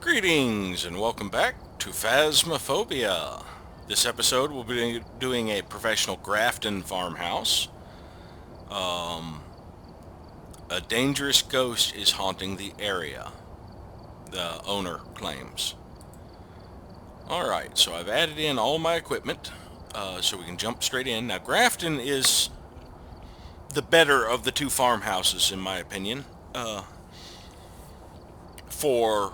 Greetings and welcome back to Phasmophobia. This episode we'll be doing a professional Grafton farmhouse. A dangerous ghost is haunting the area, the owner claims. Alright, so I've added in all my equipment so we can jump straight in. Now Grafton is the better of the two farmhouses in my opinion. For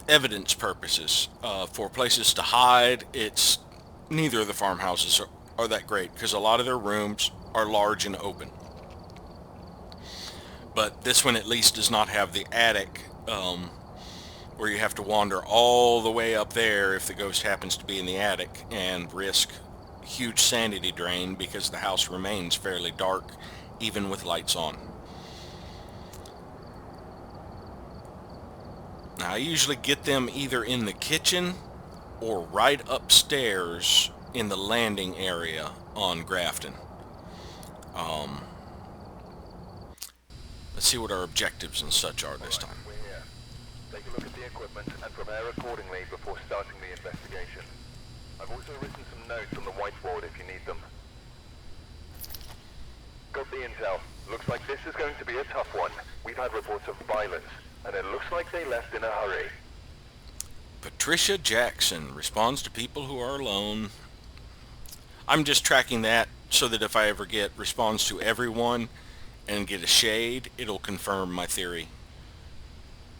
evidence purposes, for places to hide, it's neither of the farmhouses are that great because a lot of their rooms are large and open. But this one at least does not have the attic where you have to wander all the way up there if the ghost happens to be in the attic and risk huge sanity drain because the house remains fairly dark even with lights on. Now, I usually get them either in the kitchen or right upstairs in the landing area on Grafton. Let's see what our objectives and such are this time. We're here. Take a look at the equipment and prepare accordingly before starting the investigation. I've also written some notes on the whiteboard if you need them. Got the intel. Looks like this is going to be a tough one. We've had reports of violence, and it looks like they left in a hurry. Patricia Jackson responds to people who are alone. I'm just tracking that so that if I ever get responds to everyone and get a shade, it'll confirm my theory.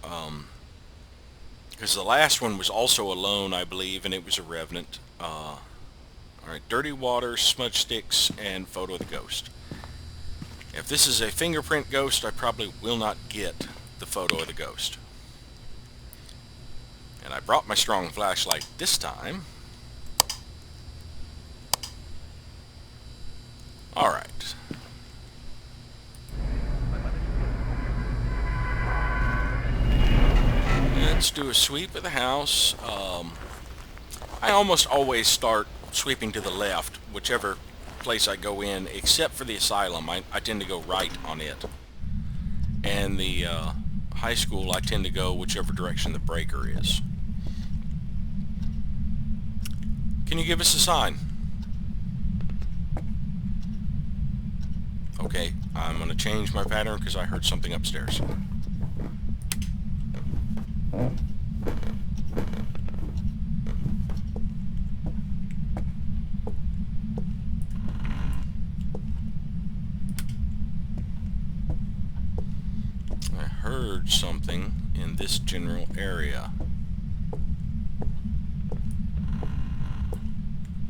Because the last one was also alone, I believe, and it was a revenant. Alright, dirty water, smudge sticks, and photo of the ghost. If this is a fingerprint ghost, I probably will not get the photo of the ghost. And I brought my strong flashlight this time. Alright. Let's do a sweep of the house. I almost always start sweeping to the left, whichever place I go in, except for the asylum. I tend to go right on it. And the high school, I tend to go whichever direction the breaker is. Can you give us a sign? Okay, I'm going to change my pattern because I heard something upstairs. I heard something in this general area,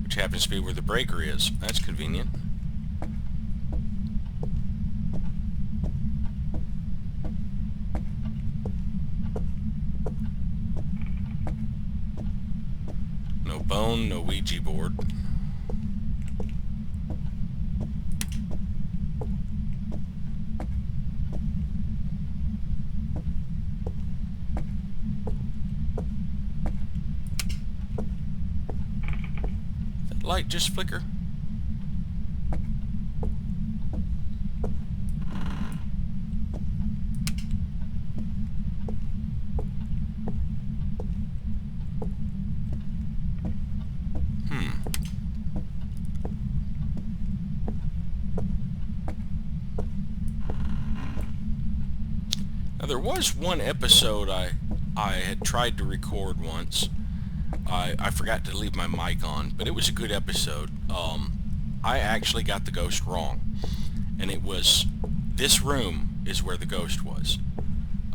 which happens to be where the breaker is. That's convenient. No bone, no Ouija board. That light just flicker. There was one episode I had tried to record once. I forgot to leave my mic on, but it was a good episode. I actually got the ghost wrong, and it was this room is where the ghost was.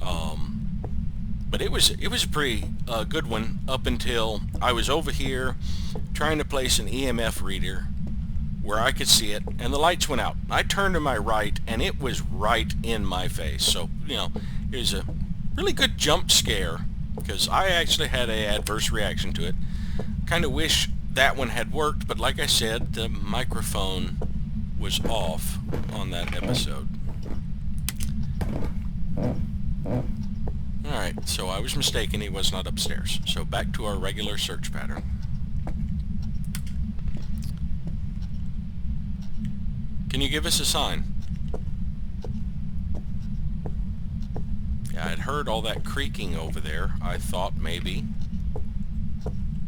But it was a pretty good one up until I was over here trying to place an EMF reader where I could see it, and the lights went out. I turned to my right, and it was right in my face. So, you know, it was a really good jump scare, because I actually had an adverse reaction to it. Kind of wish that one had worked, but like I said, the microphone was off on that episode. Alright, so I was mistaken, he was not upstairs. So back to our regular search pattern. Can you give us a sign? Yeah, I'd heard all that creaking over there. I thought maybe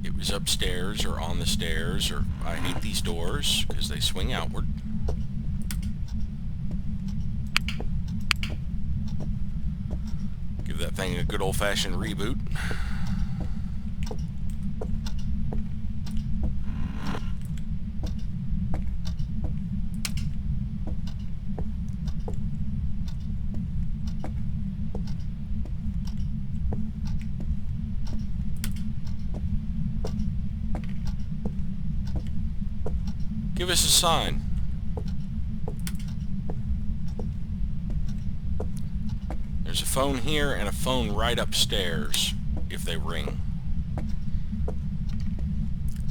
it was upstairs or on the stairs, or I hate these doors because they swing outward. Give that thing a good old-fashioned reboot. Give us a sign. There's a phone here and a phone right upstairs if they ring.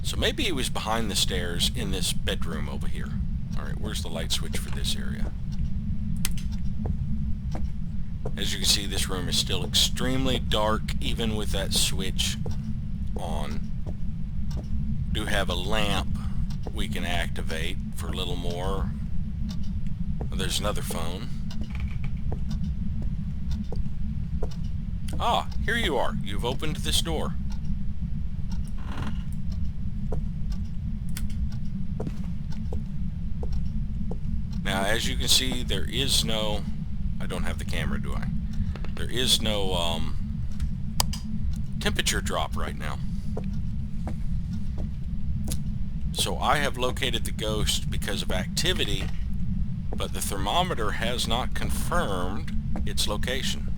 So maybe he was behind the stairs in this bedroom over here. Alright, where's the light switch for this area? As you can see, this room is still extremely dark even with that switch on. Do have a lamp we can activate for a little more. Oh, there's another phone. Ah, here you are. You've opened this door. Now, as you can see, there is no... I don't have the camera, do I? There is no temperature drop right now. So I have located the ghost because of activity, but the thermometer has not confirmed its location.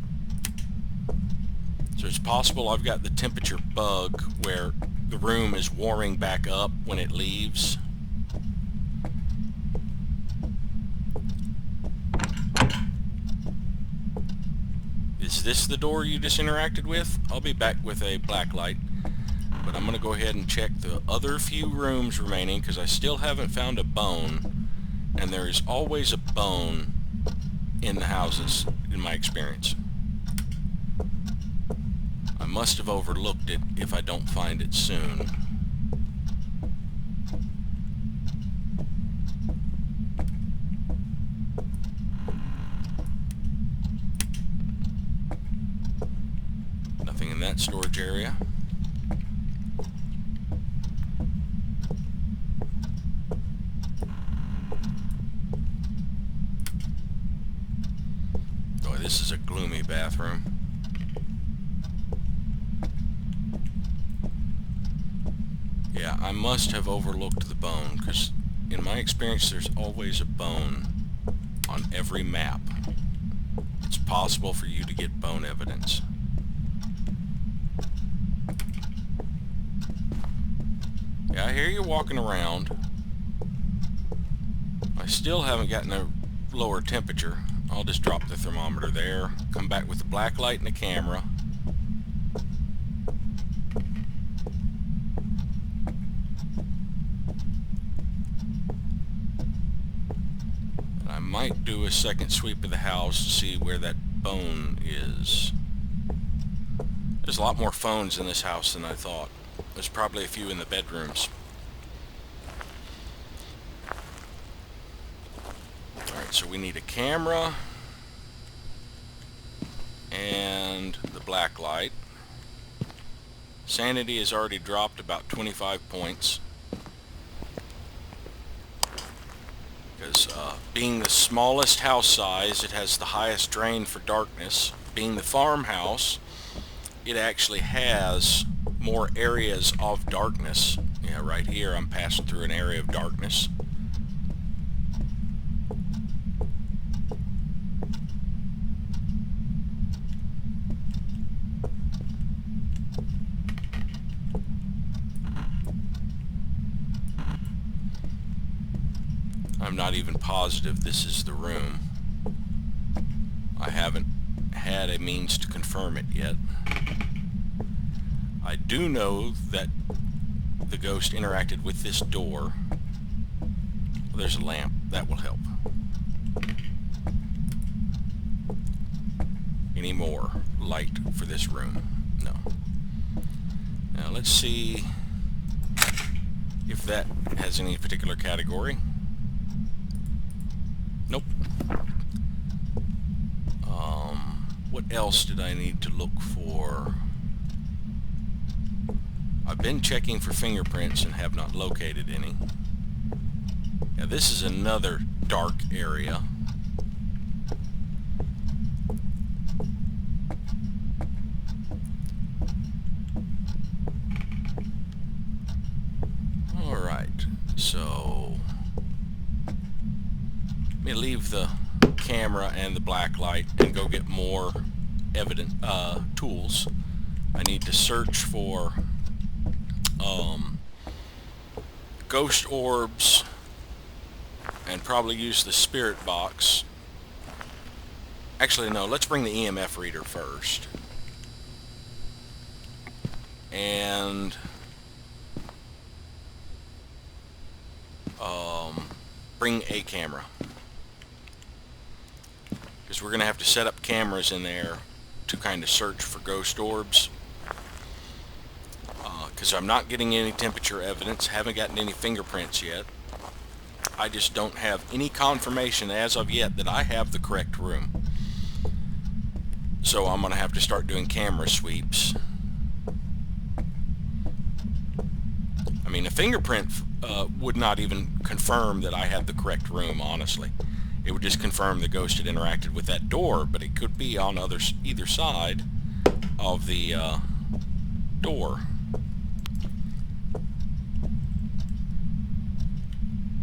So it's possible I've got the temperature bug where the room is warming back up when it leaves. Is this the door you just interacted with? I'll be back with a black light. But I'm going to go ahead and check the other few rooms remaining because I still haven't found a bone. And there is always a bone in the houses, in my experience. I must have overlooked it if I don't find it soon. Nothing in that storage area. Boy, this is a gloomy bathroom. Yeah, I must have overlooked the bone, because in my experience there's always a bone on every map. It's possible for you to get bone evidence. Yeah, I hear you walking around. I still haven't gotten a lower temperature. I'll just drop the thermometer there, come back with the black light and the camera. And I might do a second sweep of the house to see where that bone is. There's a lot more phones in this house than I thought. There's probably a few in the bedrooms. Alright, so we need a camera and the black light. Sanity has already dropped about 25 points. Because being the smallest house size, it has the highest drain for darkness. Being the farmhouse, it actually has more areas of darkness. Yeah, right here I'm passing through an area of darkness. I'm not even positive this is the room. I haven't had a means to confirm it yet. I do know that the ghost interacted with this door. Well, there's a lamp. That will help. Any more light for this room? No. Now let's see if that has any particular category. Nope. What else did I need to look for? I've been checking for fingerprints and have not located any. Now this is another dark area. Alright, so let me leave the camera and the black light and go get more tools. I need to search for ghost orbs and probably use the spirit box. Actually, no, let's bring the EMF reader first. And bring a camera. Because we're going to have to set up cameras in there to kind of search for ghost orbs. Because I'm not getting any temperature evidence, haven't gotten any fingerprints yet. I just don't have any confirmation as of yet that I have the correct room. So I'm going to have to start doing camera sweeps. I mean, a fingerprint would not even confirm that I had the correct room, honestly. It would just confirm the ghost had interacted with that door, but it could be on either side of the door.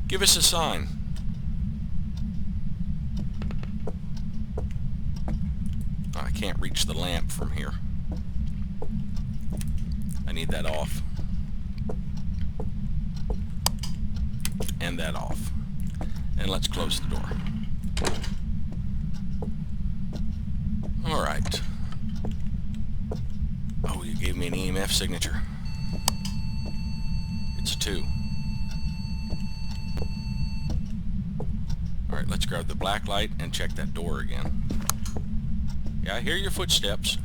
Give us a sign. I can't reach the lamp from here. I need that off. And that off. And let's close the door. Alright. Oh, you gave me an EMF signature. It's a 2. Alright, let's grab the black light and check that door again. Yeah, I hear your footsteps.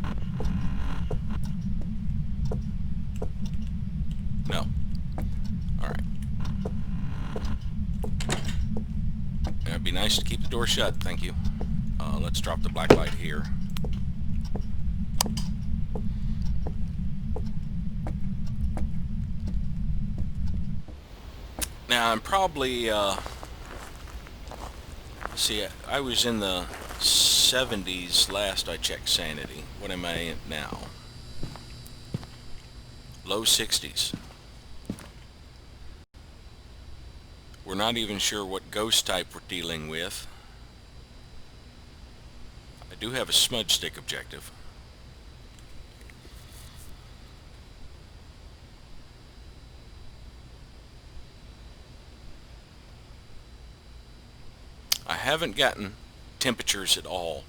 No. Alright. It'd be nice to keep the door shut, thank you. Let's drop the black light here. Now, I'm probably, see, I was in the 70s last I checked sanity. What am I at now? Low 60s. We're not even sure what ghost type we're dealing with. I do have a smudge stick objective. I haven't gotten temperatures at all.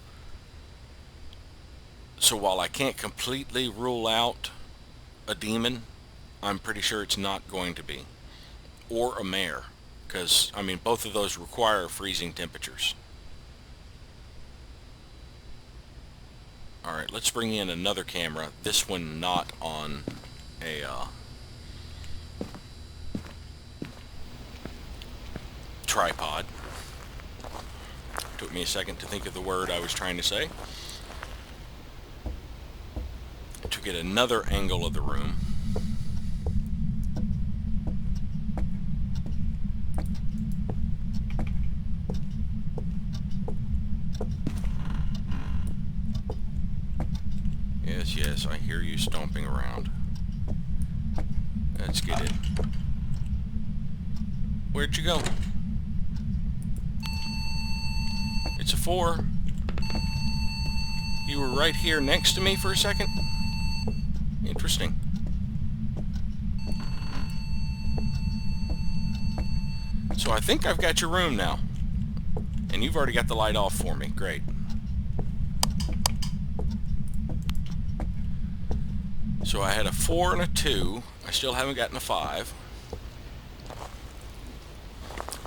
So while I can't completely rule out a demon, I'm pretty sure it's not going to be. Or a mare. Because, I mean, both of those require freezing temperatures. Alright, let's bring in another camera. This one not on a tripod. Took me a second to think of the word I was trying to say. To get another angle of the room. Yes, I hear you stomping around. Let's get it. Where'd you go? It's a 4. You were right here next to me for a second? Interesting. So I think I've got your room now. And you've already got the light off for me. Great. So I had a 4 and a 2. I still haven't gotten a 5.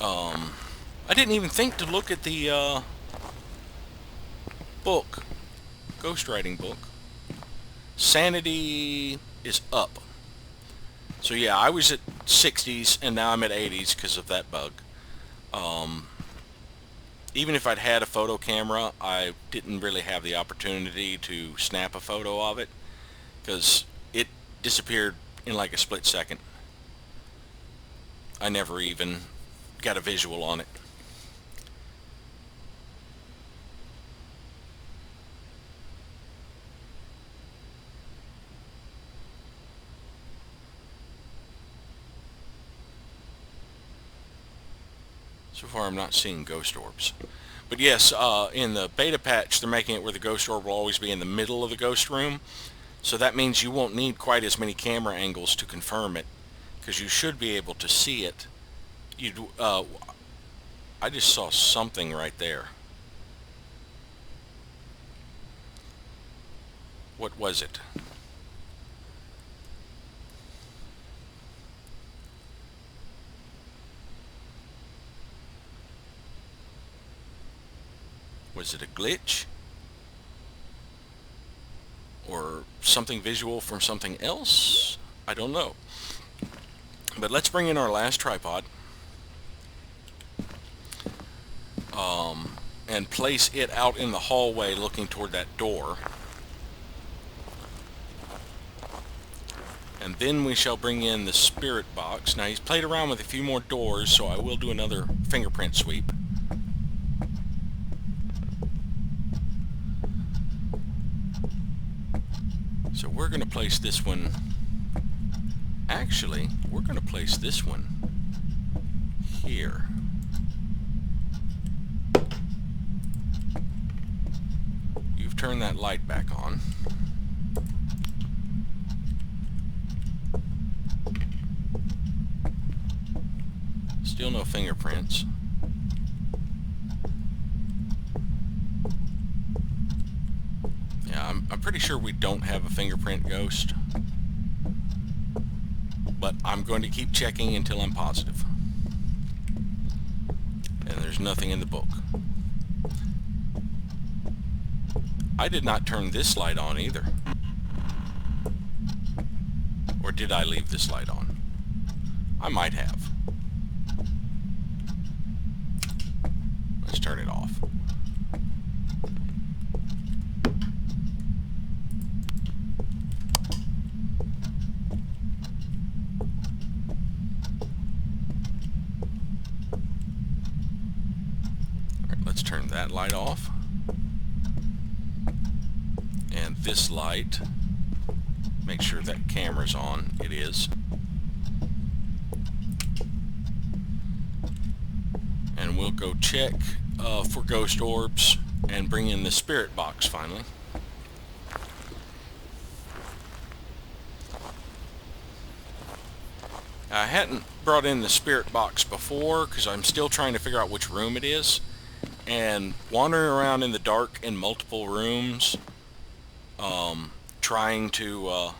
I didn't even think to look at the book. Ghostwriting book. Sanity is up. So yeah, I was at 60s and now I'm at 80s because of that bug. Even if I'd had a photo camera, I didn't really have the opportunity to snap a photo of it because it disappeared in like a split second. I never even got a visual on it. So far I'm not seeing ghost orbs. But yes, in the beta patch they're making it where the ghost orb will always be in the middle of the ghost room. So that means you won't need quite as many camera angles to confirm it, because you should be able to see it. I just saw something right there. What was it? Was it a glitch? Or something visual from something else? I don't know. But let's bring in our last tripod. And place it out in the hallway looking toward that door. And then we shall bring in the spirit box. Now he's played around with a few more doors, so I will do another fingerprint sweep. So we're going to place this one. Actually, we're going to place this one here. You've turned that light back on. Still no fingerprints. Yeah, I'm pretty sure we don't have a fingerprint ghost. But I'm going to keep checking until I'm positive. And there's nothing in the book. I did not turn this light on either. Or did I leave this light on? I might have. Let's turn it off. Alright, let's turn that light off. And this light, make sure that camera's on. It is. And we'll go check for ghost orbs and bring in the spirit box finally. I hadn't brought in the spirit box before because I'm still trying to figure out which room it is. And wandering around in the dark in multiple rooms, trying to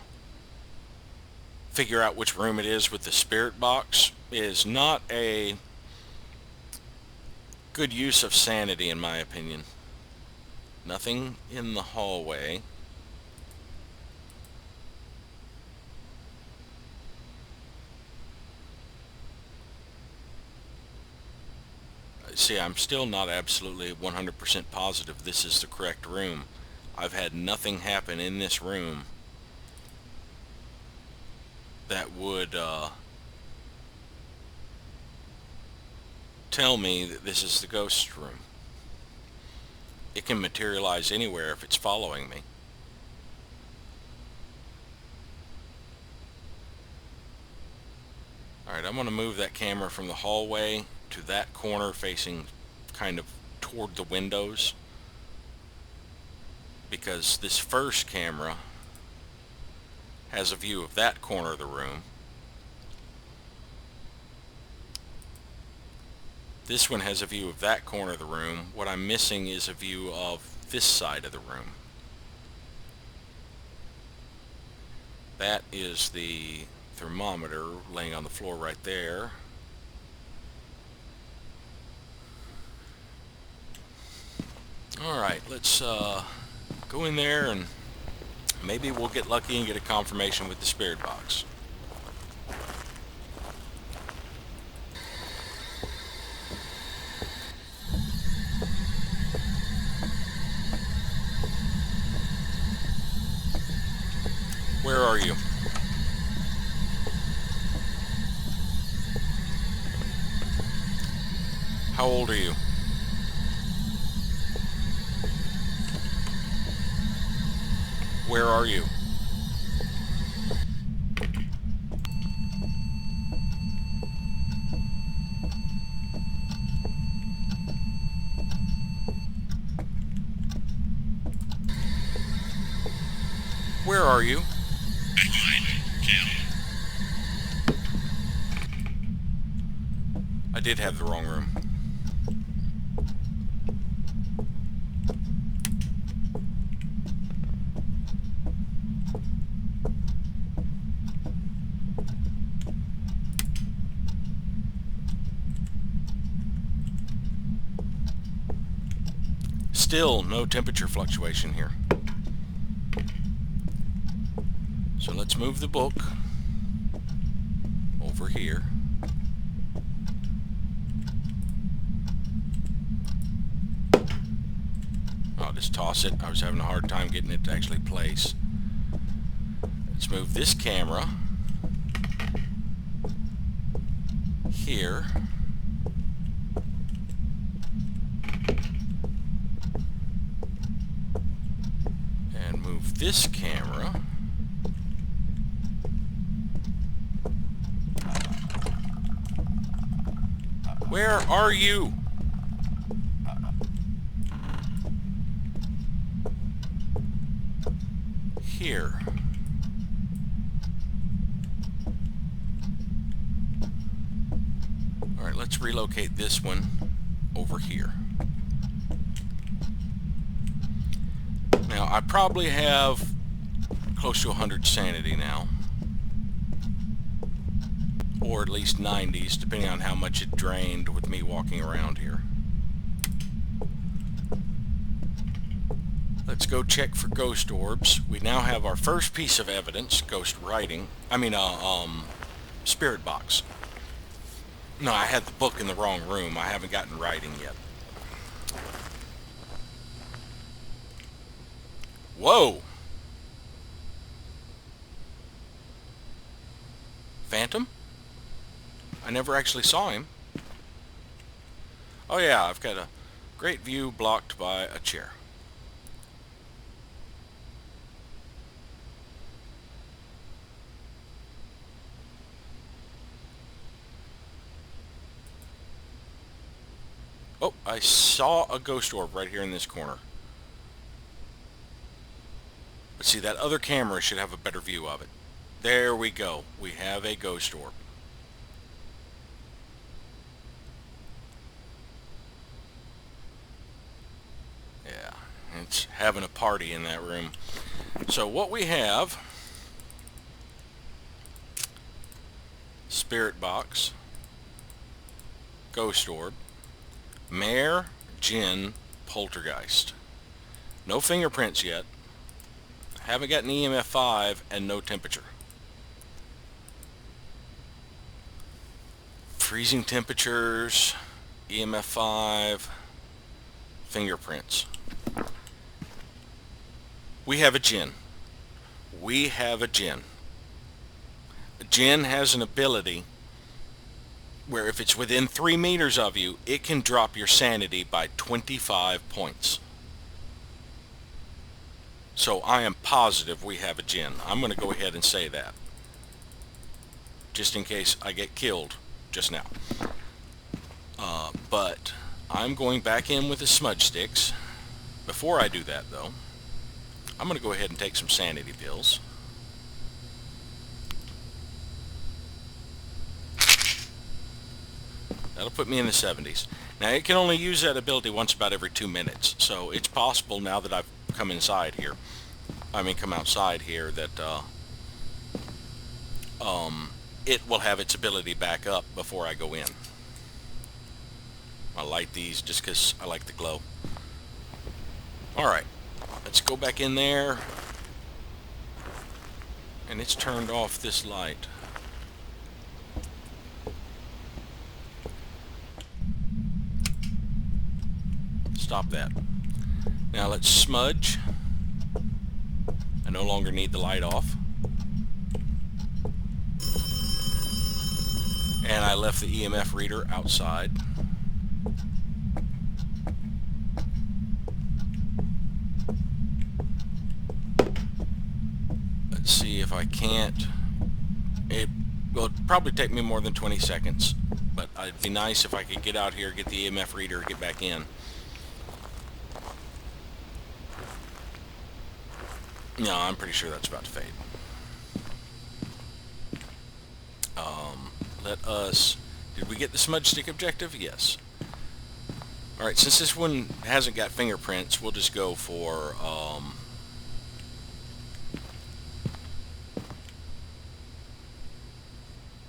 figure out which room it is with the spirit box is not a good use of sanity, in my opinion. Nothing in the hallway. See, I'm still not absolutely 100% positive this is the correct room. I've had nothing happen in this room that would tell me that this is the ghost room. It can materialize anywhere if it's following me. Alright, I'm going to move that camera from the hallway to that corner facing kind of toward the windows, because this first camera has a view of that corner of the room. This one has a view of that corner of the room. What I'm missing is a view of this side of the room. That is the thermometer laying on the floor right there. Alright, let's go in there and maybe we'll get lucky and get a confirmation with the spirit box. Where are you? How old are you? Where are you? Where are you? I did have the wrong room. Still no temperature fluctuation here. So let's move the book over here. I'll just toss it. I was having a hard time getting it to actually place. Let's move this camera here. And move this camera Where are you? Here. Alright, let's relocate this one over here. Now, I probably have close to 100 sanity now. Or at least 90s, depending on how much it drained with me walking around here. Let's go check for ghost orbs. We now have our first piece of evidence, ghost writing. Spirit box. No, I had the book in the wrong room. I haven't gotten writing yet. Whoa! Phantom? I never actually saw him. Oh yeah, I've got a great view blocked by a chair. Oh, I saw a ghost orb right here in this corner. Let's see, that other camera should have a better view of it. There we go. We have a ghost orb. Yeah, it's having a party in that room. So what we have, spirit box, ghost orb, mare, Jinn, poltergeist. No fingerprints yet. Haven't got an EMF 5 and no temperature. Freezing temperatures, EMF 5, fingerprints. We have a Jinn. We have a Jinn. A Jinn has an ability where if it's within 3 meters of you, it can drop your sanity by 25 points. So I am positive we have a Jinn. I'm going to go ahead and say that, just in case I get killed just now. But I'm going back in with the smudge sticks. Before I do that, though, I'm going to go ahead and take some sanity pills. That'll put me in the 70s. Now, it can only use that ability once about every 2 minutes, so it's possible now that I've come outside here, that it will have its ability back up before I go in. I'll light these just because I like the glow. Alright, let's go back in there, and it's turned off this light. Stop that. Now let's smudge. I no longer need the light off. And I left the EMF reader outside. Let's see if I can't. It will probably take me more than 20 seconds, but it'd be nice if I could get out here, get the EMF reader, get back in. No, I'm pretty sure that's about to fade. Let us... Did we get the smudge stick objective? Yes. Alright, since this one hasn't got fingerprints, we'll just go for...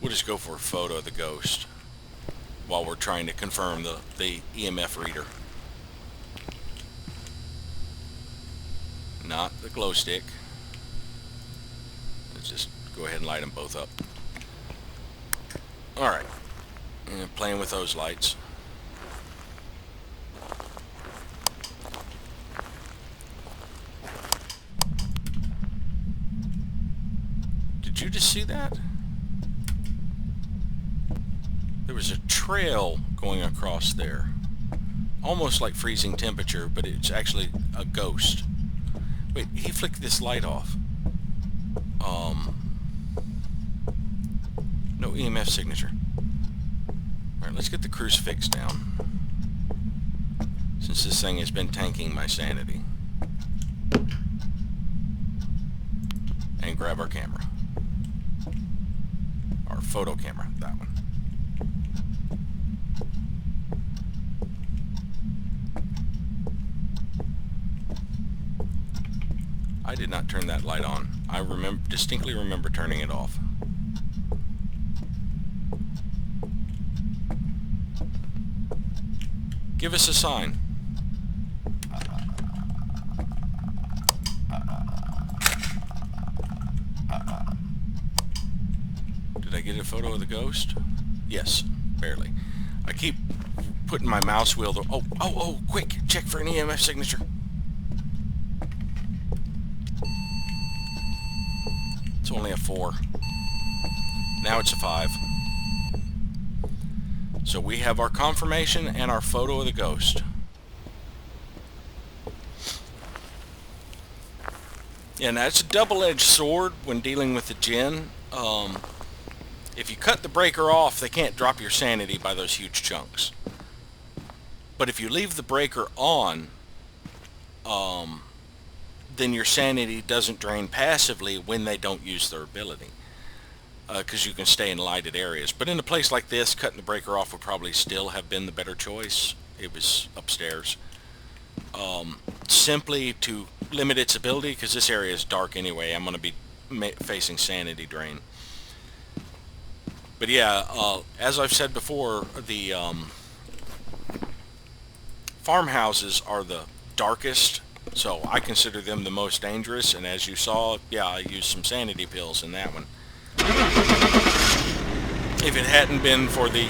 we'll just go for a photo of the ghost while we're trying to confirm the EMF reader. Not the glow stick. Let's just go ahead and light them both up. Alright. Playing with those lights. Did you just see that? There was a trail going across there. Almost like freezing temperature, but it's actually a ghost. Wait, he flicked this light off. No EMF signature. Alright, let's get the crucifix down, since this thing has been tanking my sanity. And grab our camera. Our photo camera, that one. I did not turn that light on. I distinctly remember turning it off. Give us a sign. Did I get a photo of the ghost? Yes, barely. I keep putting my mouse wheel to... Oh, quick! Check for an EMF signature. It's only a 4. Now it's a 5. So we have our confirmation and our photo of the ghost. And that's a double-edged sword when dealing with the djinn. If you cut the breaker off, they can't drop your sanity by those huge chunks. But if you leave the breaker on, then your sanity doesn't drain passively when they don't use their ability. Because you can stay in lighted areas. But in a place like this, cutting the breaker off would probably still have been the better choice. It was upstairs. Simply to limit its ability, because this area is dark anyway, I'm going to be facing sanity drain. But yeah, as I've said before, the farmhouses are the darkest, so I consider them the most dangerous, and as you saw, yeah, I used some sanity pills in that one. If it hadn't been for the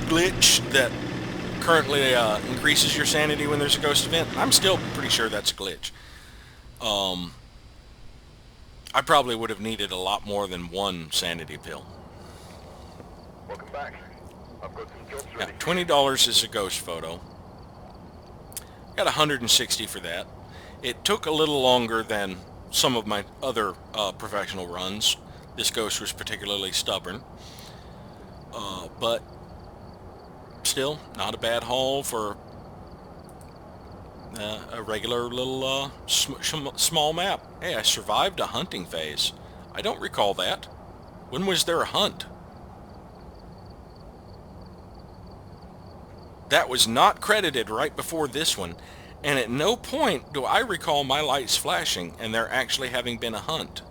glitch that currently increases your sanity when there's a ghost event, I'm still pretty sure that's a glitch. I probably would have needed a lot more than one sanity pill. Welcome back. I've got some jobs Yeah, ready. $20 is a ghost photo. Got 160 for that. It took a little longer than some of my other professional runs. This ghost was particularly stubborn. But still, not a bad haul for a regular little small map. Hey, I survived a hunting phase. I don't recall that. When was there a hunt? That was not credited right before this one, and at no point do I recall my lights flashing and there actually having been a hunt.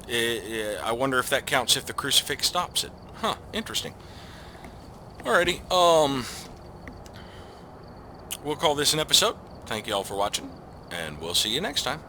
I wonder if that counts if the crucifix stops it. Huh, interesting. Alrighty, we'll call this an episode. Thank you all for watching, and we'll see you next time.